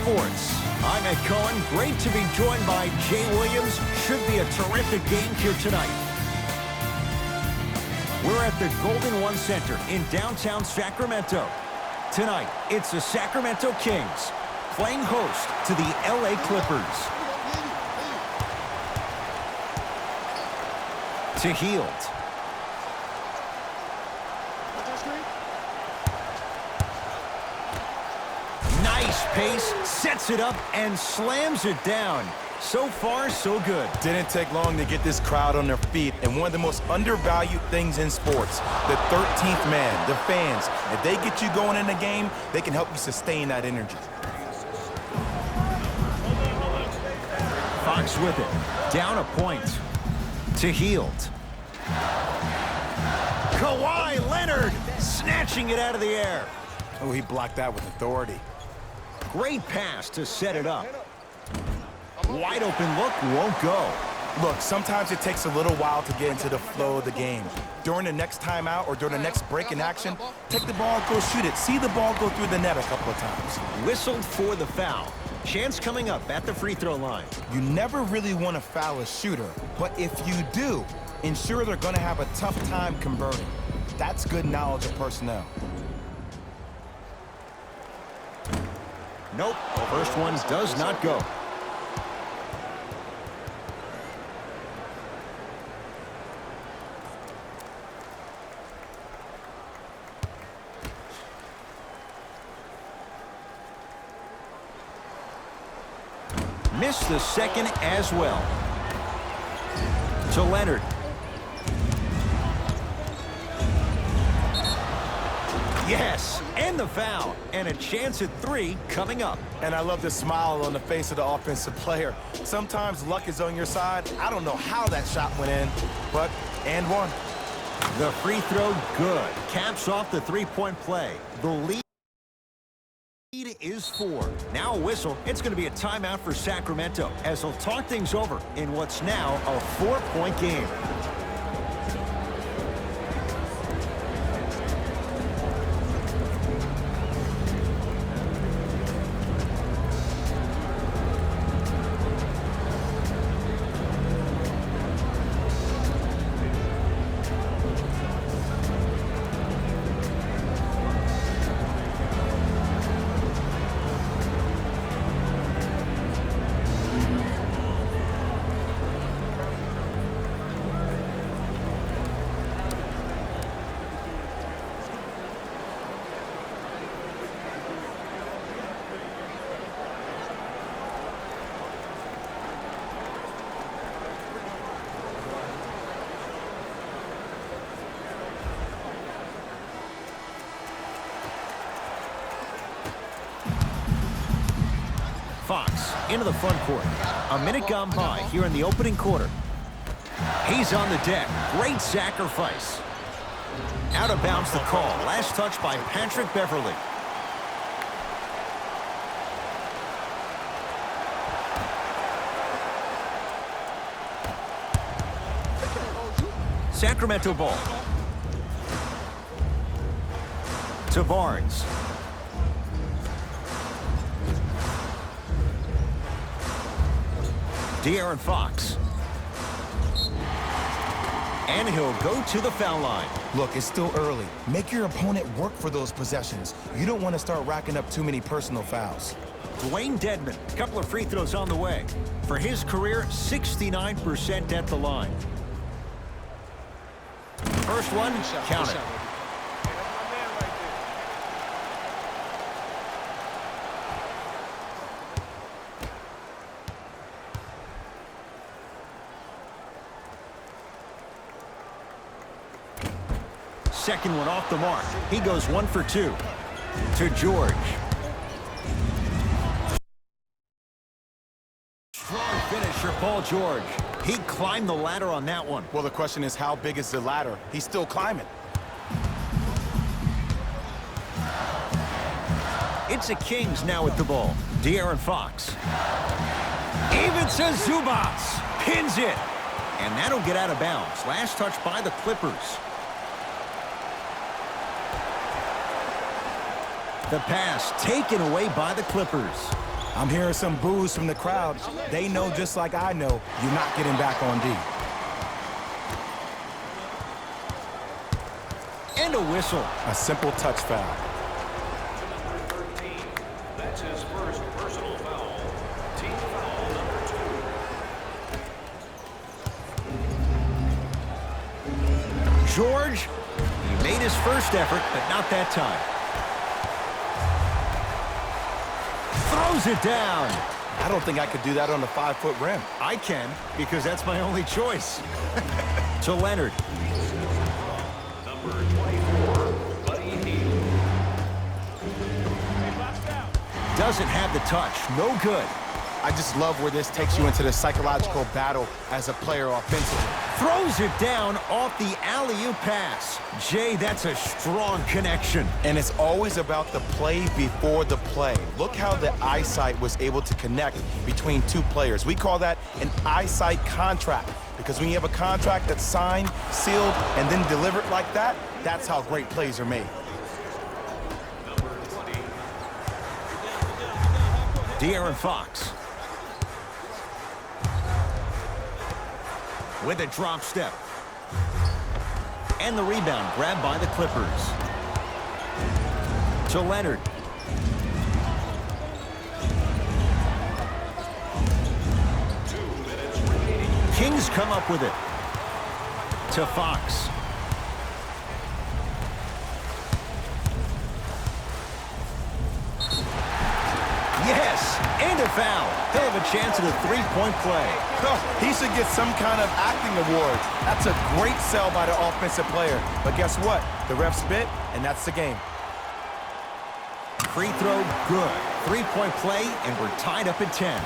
Sports. I'm Ed Cohen. Great to be joined by Jay Williams. Should be a terrific game here tonight. We're at the Golden One Center in downtown Sacramento. Tonight, it's the Sacramento Kings playing host to the LA Clippers. To Hield. Nice pace, sets it up, and slams it down. So far, so good. Didn't take long to get this crowd on their feet, and one of the most undervalued things in sports, the 13th man, the fans. If they get you going in the game, they can help you sustain that energy. Fox with it. Down a point. To Hield. Kawhi Leonard snatching it out of the air. Oh, he blocked that with authority. Great pass to set it up. Wide open look, won't go. Look, sometimes it takes a little while to get into the flow of the game. During the next timeout or during the next break in action, take the ball, go shoot it. See the ball go through the net a couple of times. Whistled for the foul. Chance coming up at the free throw line. You never really want to foul a shooter, but if you do, ensure they're going to have a tough time converting. That's good knowledge of personnel. Nope, the first one does not go. Missed the second as well. To Leonard. Yes, and the foul. And a chance at three coming up. And I love the smile on the face of the offensive player. Sometimes luck is on your side. I don't know how that shot went in, but and one. The free throw good. Caps off the three-point play. The lead is 4. Now a whistle. It's going to be a timeout for Sacramento as they'll talk things over in what's now a 4-point game. Fox into the front court. A minute gone by here in the opening quarter. He's on the deck. Great sacrifice. Out of bounds the call. Last touch by Patrick Beverley. Sacramento ball. To Barnes. De'Aaron Fox. And he'll go to the foul line. Look, it's still early. Make your opponent work for those possessions. You don't want to start racking up too many personal fouls. Dwayne Dedmon, a couple of free throws on the way. For his career, 69% at the line. First one, count it. Second one off the mark. He goes 1 for 2. To George. Strong finisher, Paul George. He climbed the ladder on that one. Well, the question is, how big is the ladder? He's still climbing. It's the Kings now with the ball. De'Aaron Fox. Ivica Zubac pins it. And that'll get out of bounds. Last touch by the Clippers. The pass taken away by the Clippers. I'm hearing some boos from the crowd. They know just like I know, you're not getting back on D. And a whistle. A simple touch foul. That's his first personal foul. Team foul number 2. George, he made his first effort, but not that time. Throws it down. I don't think I could do that on a 5-foot rim. I can, because that's my only choice. To Leonard. Number 24, Buddy Hield. Doesn't have the touch. No good. I just love where this takes you into the psychological battle as a player offensively. Throws it down off the alley-oop pass. Jay, that's a strong connection. And it's always about the play before the play. Look how the eyesight was able to connect between two players. We call that an eyesight contract, because when you have a contract that's signed, sealed, and then delivered like that, that's how great plays are made. Number 20. De'Aaron Fox. With a drop step. And the rebound grabbed by the Clippers. To Leonard. Kings come up with it. To Fox. Yes, and a foul. He'll have a chance at a three-point play. He should get some kind of acting award. That's a great sell by the offensive player. But guess what? The ref spit, and that's the game. Free throw, good. Three-point play, and we're tied up at 10.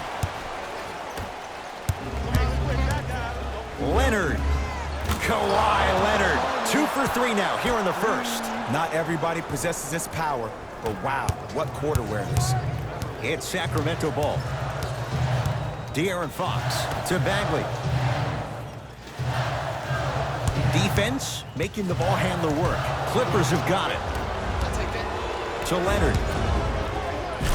Leonard. Kawhi Leonard. 2 for 3 now here in the first. Not everybody possesses this power, but wow, what court awareness. It's Sacramento ball. De'Aaron Fox to Bagley. Defense making the ball handler work. Clippers have got it. To Leonard.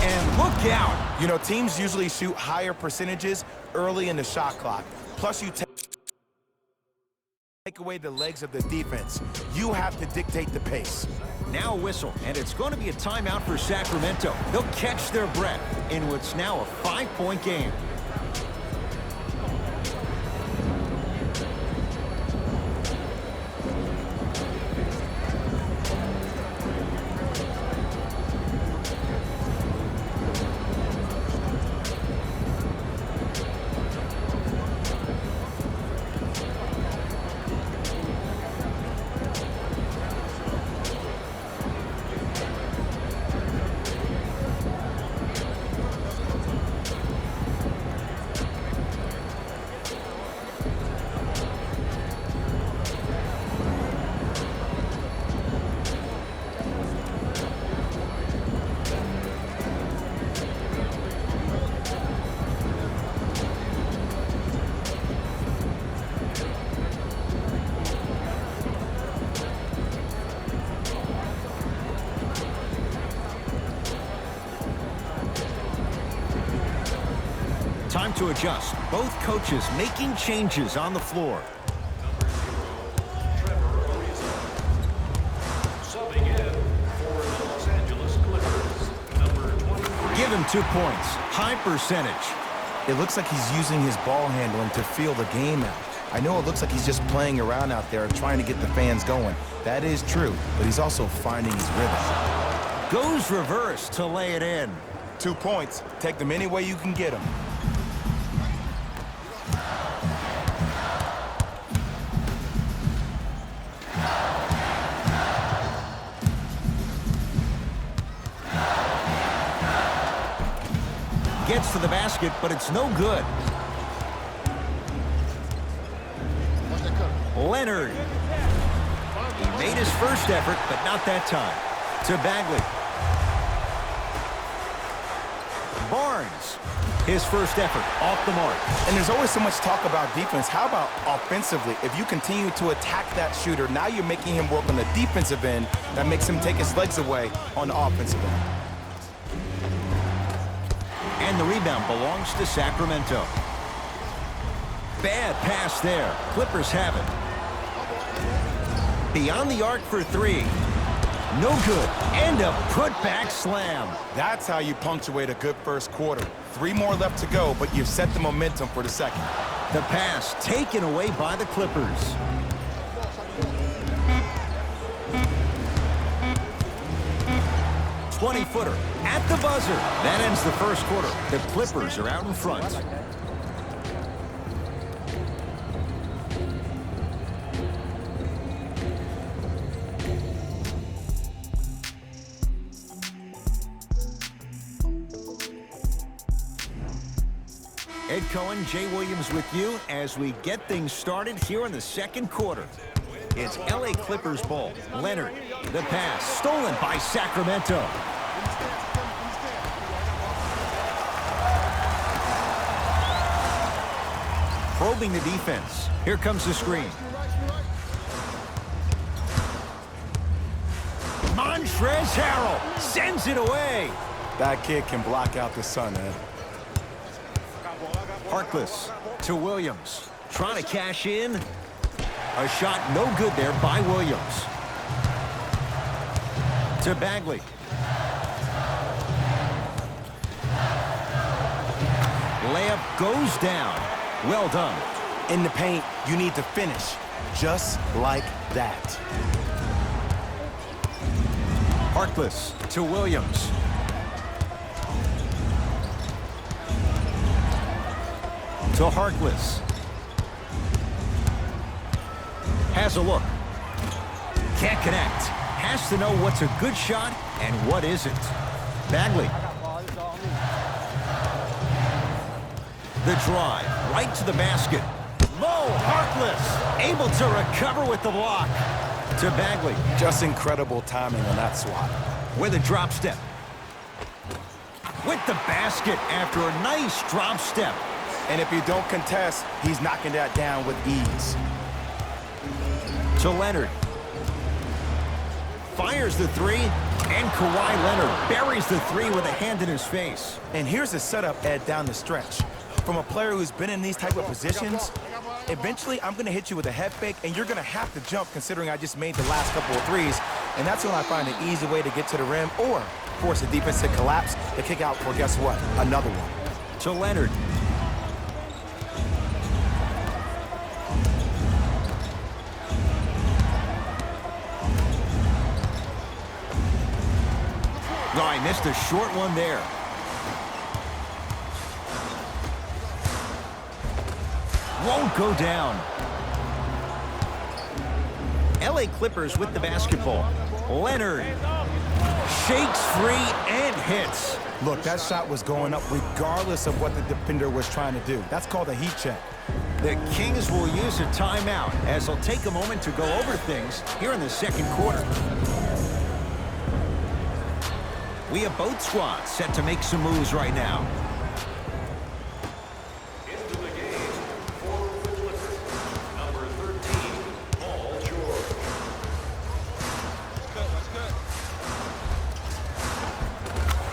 And look out. You know, teams usually shoot higher percentages early in the shot clock. Plus, you take away the legs of the defense. You have to dictate the pace. Now a whistle, and it's going to be a timeout for Sacramento. They'll catch their breath in what's now a 5-point game. Time to adjust. Both coaches making changes on the floor. Subbing in for the Los Angeles Clippers. Number 23. Give him 2 points. High percentage. It looks like he's using his ball handling to feel the game out. I know it looks like he's just playing around out there trying to get the fans going. That is true, but he's also finding his rhythm. Goes reverse to lay it in. 2 points. Take them any way you can get them. Gets to the basket, but it's no good. Leonard. He made his first effort, but not that time. To Bagley. Barnes. His first effort off the mark. And there's always so much talk about defense. How about offensively? If you continue to attack that shooter, now you're making him work on the defensive end. That makes him take his legs away on the offensive end. And the rebound belongs to Sacramento. Bad pass there. Clippers have it. Beyond the arc for three. No good. And a putback slam. That's how you punctuate a good first quarter. 3 more left to go, but you've set the momentum for the second. The pass taken away by the Clippers. "20-footer at the buzzer." That ends the first quarter. The Clippers are out in front. Ed Cohen, Jay Williams with you as we get things started here in the second quarter. It's LA Clippers ball. Leonard, the pass, stolen by Sacramento. Probing the defense. Here comes the screen. Montrezl Harrell sends it away. That kid can block out the sun, Ed. Harkless to Williams. Trying to cash in. A shot no good there by Williams. To Bagley. Layup goes down. Well done. In the paint, you need to finish. Just like that. Harkless to Williams. To Harkless. Has a look. Can't connect. Has to know what's a good shot and what isn't. Bagley. The drive. Right to the basket. Low. Harkless. Able to recover with the block. To Bagley. Just incredible timing on that swat. With a drop step. With the basket after a nice drop step. And if you don't contest, he's knocking that down with ease. To Leonard. Fires the three, and Kawhi Leonard buries the three with a hand in his face. And here's the setup, Ed, down the stretch. From a player who's been in these type of positions, eventually I'm going to hit you with a head fake, and you're going to have to jump considering I just made the last couple of threes. And that's when I find an easy way to get to the rim or force the defense to collapse to kick out for, guess what, another one. To Leonard. Oh, I missed a short one there. Won't go down. LA Clippers with the basketball. Leonard shakes free and hits. Look, that shot was going up regardless of what the defender was trying to do. That's called a heat check. The Kings will use a timeout as they'll take a moment to go over things here in the second quarter. We have both squads set to make some moves right now. Into the game for the Clippers, number 13, Paul George.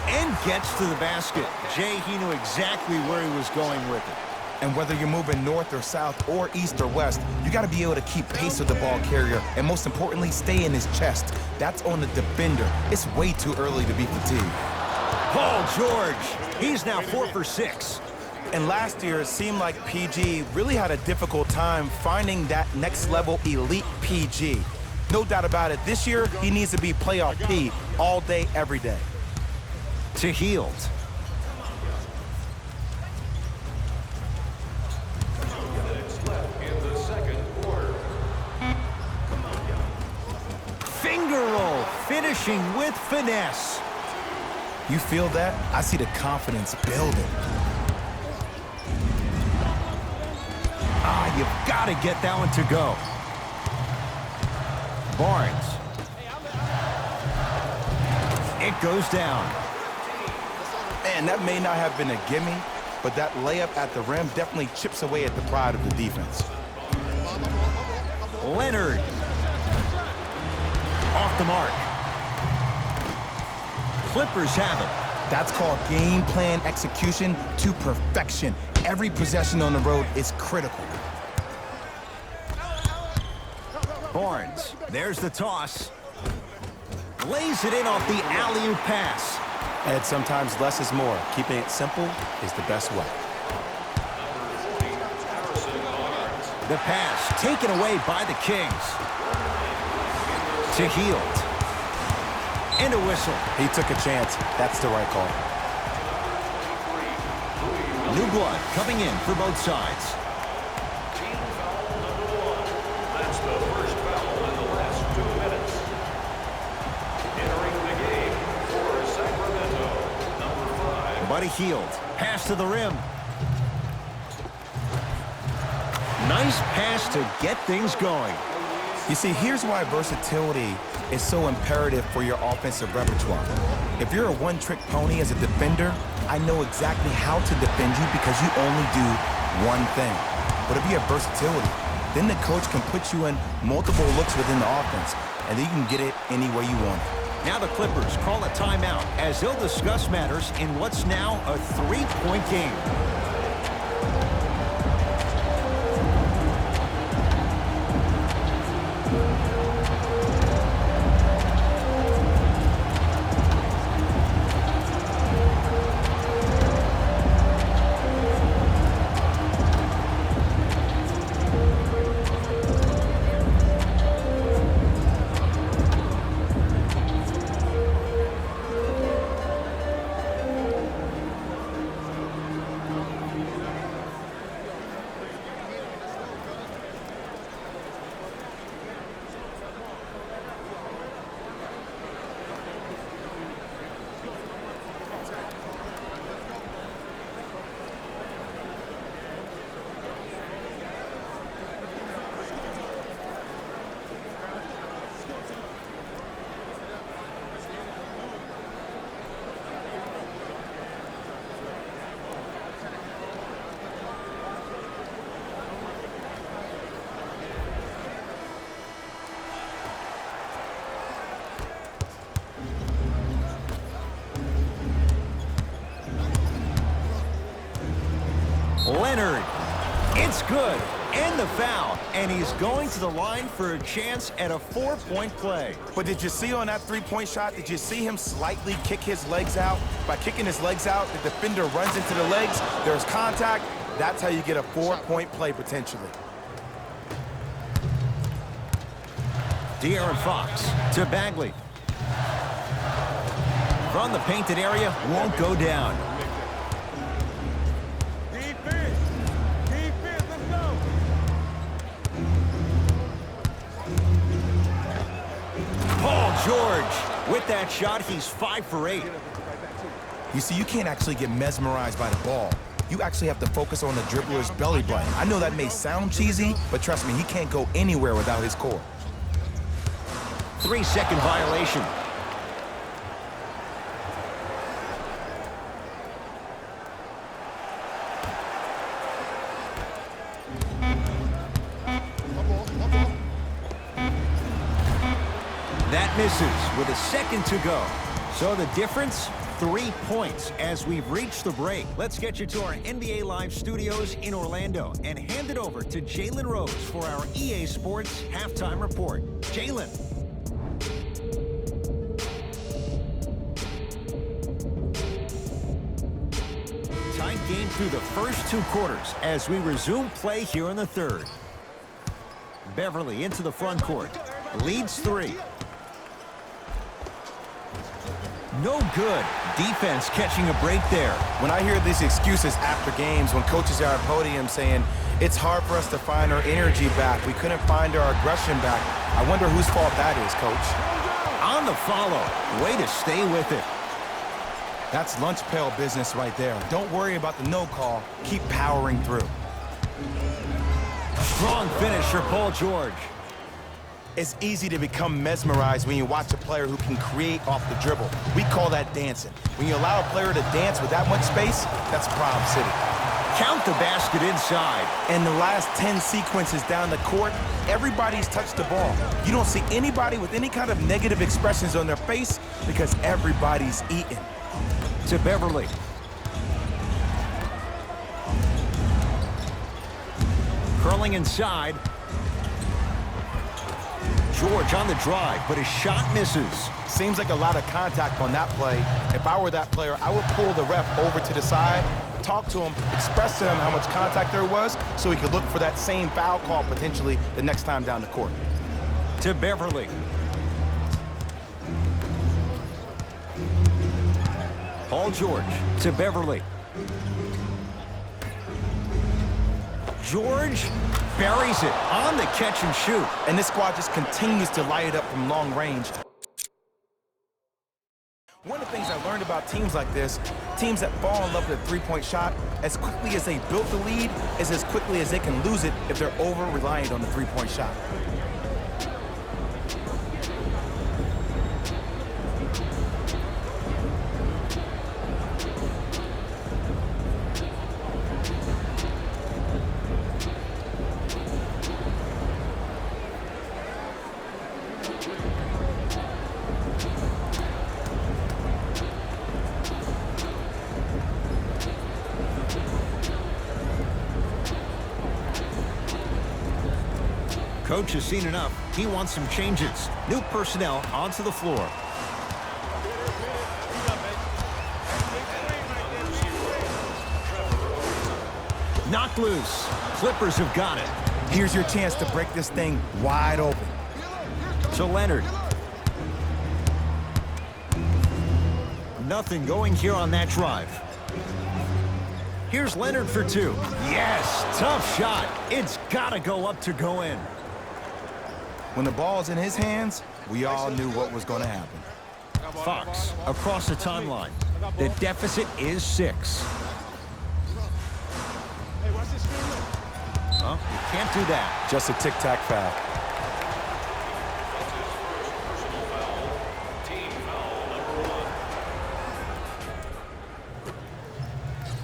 And gets to the basket. Jay, he knew exactly where he was going with it. And whether you're moving north or south or east or west, you got to be able to keep pace with the ball carrier and most importantly, stay in his chest. That's on the defender. It's way too early to be fatigued. Paul George, he's now 4 for 6. And last year, it seemed like PG really had a difficult time finding that next level elite PG. No doubt about it, this year, he needs to be playoff P all day, every day. To Hield. In the second quarter. Finger roll, finishing with finesse. You feel that? I see the confidence building. Ah, you've got to get that one to go. Barnes. It goes down. Man, that may not have been a gimme, but that layup at the rim definitely chips away at the pride of the defense. Leonard. Off the mark. Clippers have it. That's called game plan execution to perfection. Every possession on the road is critical. Barnes, there's the toss. Lays it in off the alley-oop pass. And sometimes less is more. Keeping it simple is the best way. The pass taken away by the Kings. To Hield. And a whistle. He took a chance. That's the right call. New blood coming in for both sides. Team foul number 1. That's the first foul in the last 2 minutes. Entering the game for Sacramento, number 5. Buddy Hield. Pass to the rim. Nice pass to get things going. You see, here's why versatility is so imperative for your offensive repertoire. If you're a one-trick pony as a defender, I know exactly how to defend you because you only do one thing. But if you have versatility, then the coach can put you in multiple looks within the offense, and then you can get it any way you want it. Now the Clippers call a timeout as they'll discuss matters in what's now a 3-point game. Leonard, it's good, and the foul, and he's going to the line for a chance at a 4-point play. But did you see on that three-point shot, did you see him slightly kick his legs out? By kicking his legs out, the defender runs into the legs, there's contact. That's how you get a 4-point play potentially. De'Aaron Fox to Bagley. From the painted area, won't go down. George, with that shot, he's 5 for 8. You see, you can't actually get mesmerized by the ball. You actually have to focus on the dribbler's belly button. I know that may sound cheesy, but trust me, he can't go anywhere without his core. 3-second violation. That misses with a second to go. So the difference, 3 points as we've reached the break. Let's get you to our NBA Live studios in Orlando and hand it over to Jalen Rose for our EA Sports Halftime Report. Jalen. Tight game through the first 2 quarters as we resume play here in the third. Beverly into the front court. Leads 3. No good. Defense catching a break there. When I hear these excuses after games, when coaches are at podium saying, it's hard for us to find our energy back, we couldn't find our aggression back, I wonder whose fault that is, Coach. On the follow. Way to stay with it. That's lunch pail business right there. Don't worry about the no call. Keep powering through. Strong finish for Paul George. It's easy to become mesmerized when you watch a player who can create off the dribble. We call that dancing. When you allow a player to dance with that much space, that's Problem City. Count the basket inside. And the last 10 sequences down the court, everybody's touched the ball. You don't see anybody with any kind of negative expressions on their face because everybody's eating. To Beverly. Curling inside. George on the drive, but his shot misses. Seems like a lot of contact on that play. If I were that player, I would pull the ref over to the side, talk to him, express to him how much contact there was so he could look for that same foul call potentially the next time down the court. To Beverly. Paul George to Beverly. George buries it on the catch and shoot. And this squad just continues to light it up from long range. One of the things I learned about teams like this, teams that fall in love with a three-point shot, as quickly as they built the lead is as quickly as they can lose it if they're over-reliant on the three-point shot. Coach has seen enough. He wants some changes. New personnel onto the floor. Knocked loose. Clippers have got it. Here's your chance to break this thing wide open. To Leonard. Nothing going here on that drive. Here's Leonard for two. Yes, tough shot. It's got to go up to go in. When the ball's in his hands, we all knew what was going to happen. Fox across the timeline. The deficit is 6. Well, you can't do that. Just a tic-tac foul.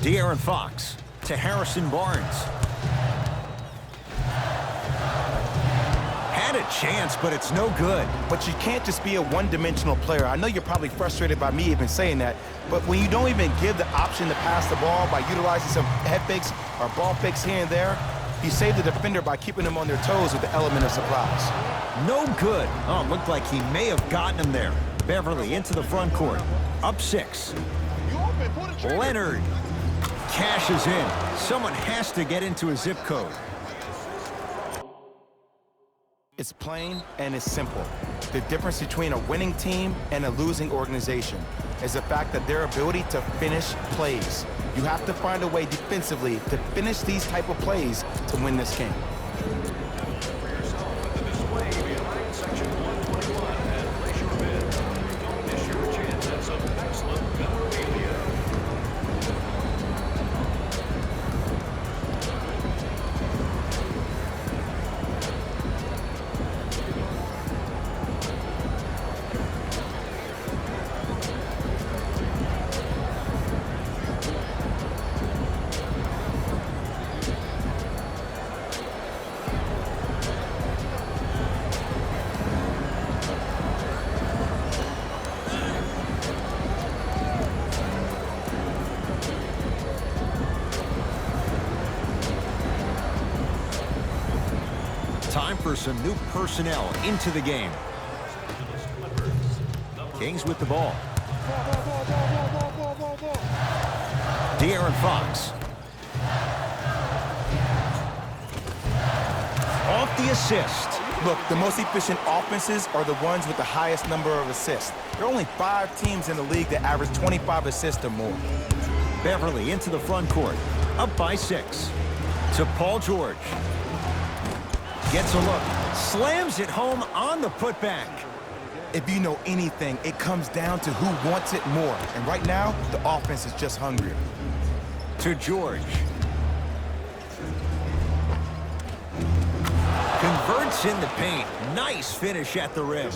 De'Aaron Fox to Harrison Barnes. Had a chance, but it's no good. But you can't just be a one-dimensional player. I know you're probably frustrated by me even saying that, but when you don't even give the option to pass the ball by utilizing some head fakes or ball fakes here and there, you save the defender by keeping them on their toes with the element of surprise. No good. Oh, it looked like he may have gotten him there. Beverly into the front court. Up 6. Leonard cashes in. Someone has to get into a zip code. It's plain and it's simple. The difference between a winning team and a losing organization is the fact that their ability to finish plays. You have to find a way defensively to finish these type of plays to win this game. Time for some new personnel into the game. Kings with the ball. De'Aaron Fox. Off the assist. Look, the most efficient offenses are the ones with the highest number of assists. There are only 5 teams in the league that average 25 assists or more. Beverly into the front court. Up by 6. To Paul George. Gets a look. Slams it home on the putback. If you know anything, it comes down to who wants it more. And right now, the offense is just hungrier. To George. Converts in the paint. Nice finish at the rim.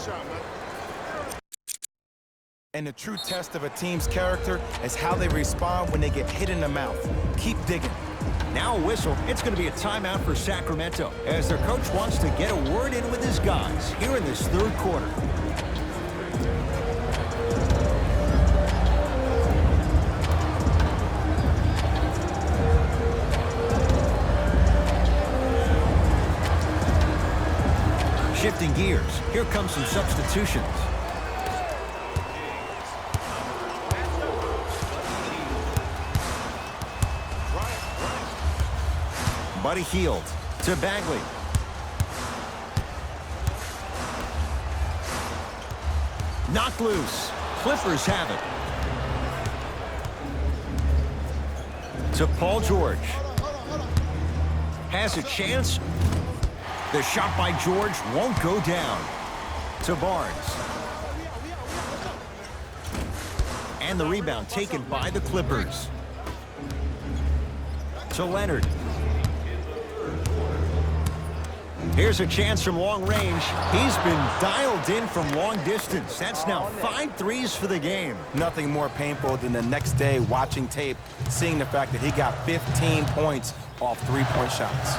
And the true test of a team's character is how they respond when they get hit in the mouth. Keep digging. Now a whistle. It's going to be a timeout for Sacramento as their coach wants to get a word in with his guys here in this third quarter. Shifting gears, here comes some substitutions. Buddy Hield to Bagley. Knocked loose. Clippers have it. To Paul George. Has a chance. The shot by George won't go down. To Barnes. And the rebound taken by the Clippers. To Leonard. Here's a chance from long range. He's been dialed in from long distance. That's now 5 threes for the game. Nothing more painful than the next day watching tape, seeing the fact that he got 15 points off three-point shots.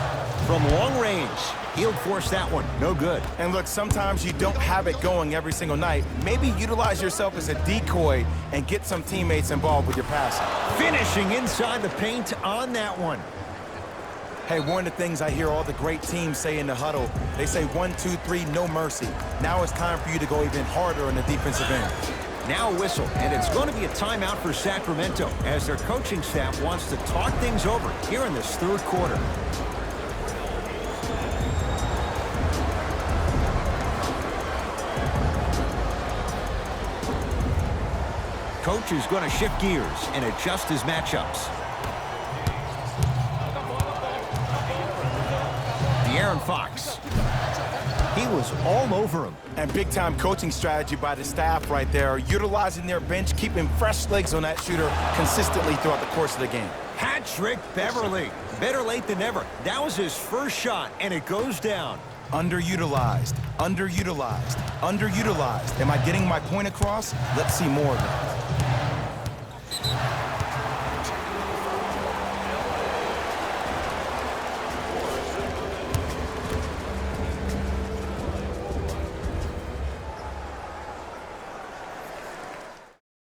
From long range, he'll force that one. No good. And look, sometimes you don't have it going every single night. Maybe utilize yourself as a decoy and get some teammates involved with your passing. Finishing inside the paint on that one. Hey, one of the things I hear all the great teams say in the huddle, they say 1, 2, 3, no mercy. Now it's time for you to go even harder on the defensive end. Now a whistle, and it's going to be a timeout for Sacramento as their coaching staff wants to talk things over here in this third quarter. Coach is going to shift gears and adjust his matchups. De'Aaron Fox. He was all over him. And big-time coaching strategy by the staff right there, utilizing their bench, keeping fresh legs on that shooter consistently throughout the course of the game. Patrick Beverley. Better late than never. That was his first shot, and it goes down. Underutilized, underutilized, underutilized. Am I getting my point across? Let's see more of that.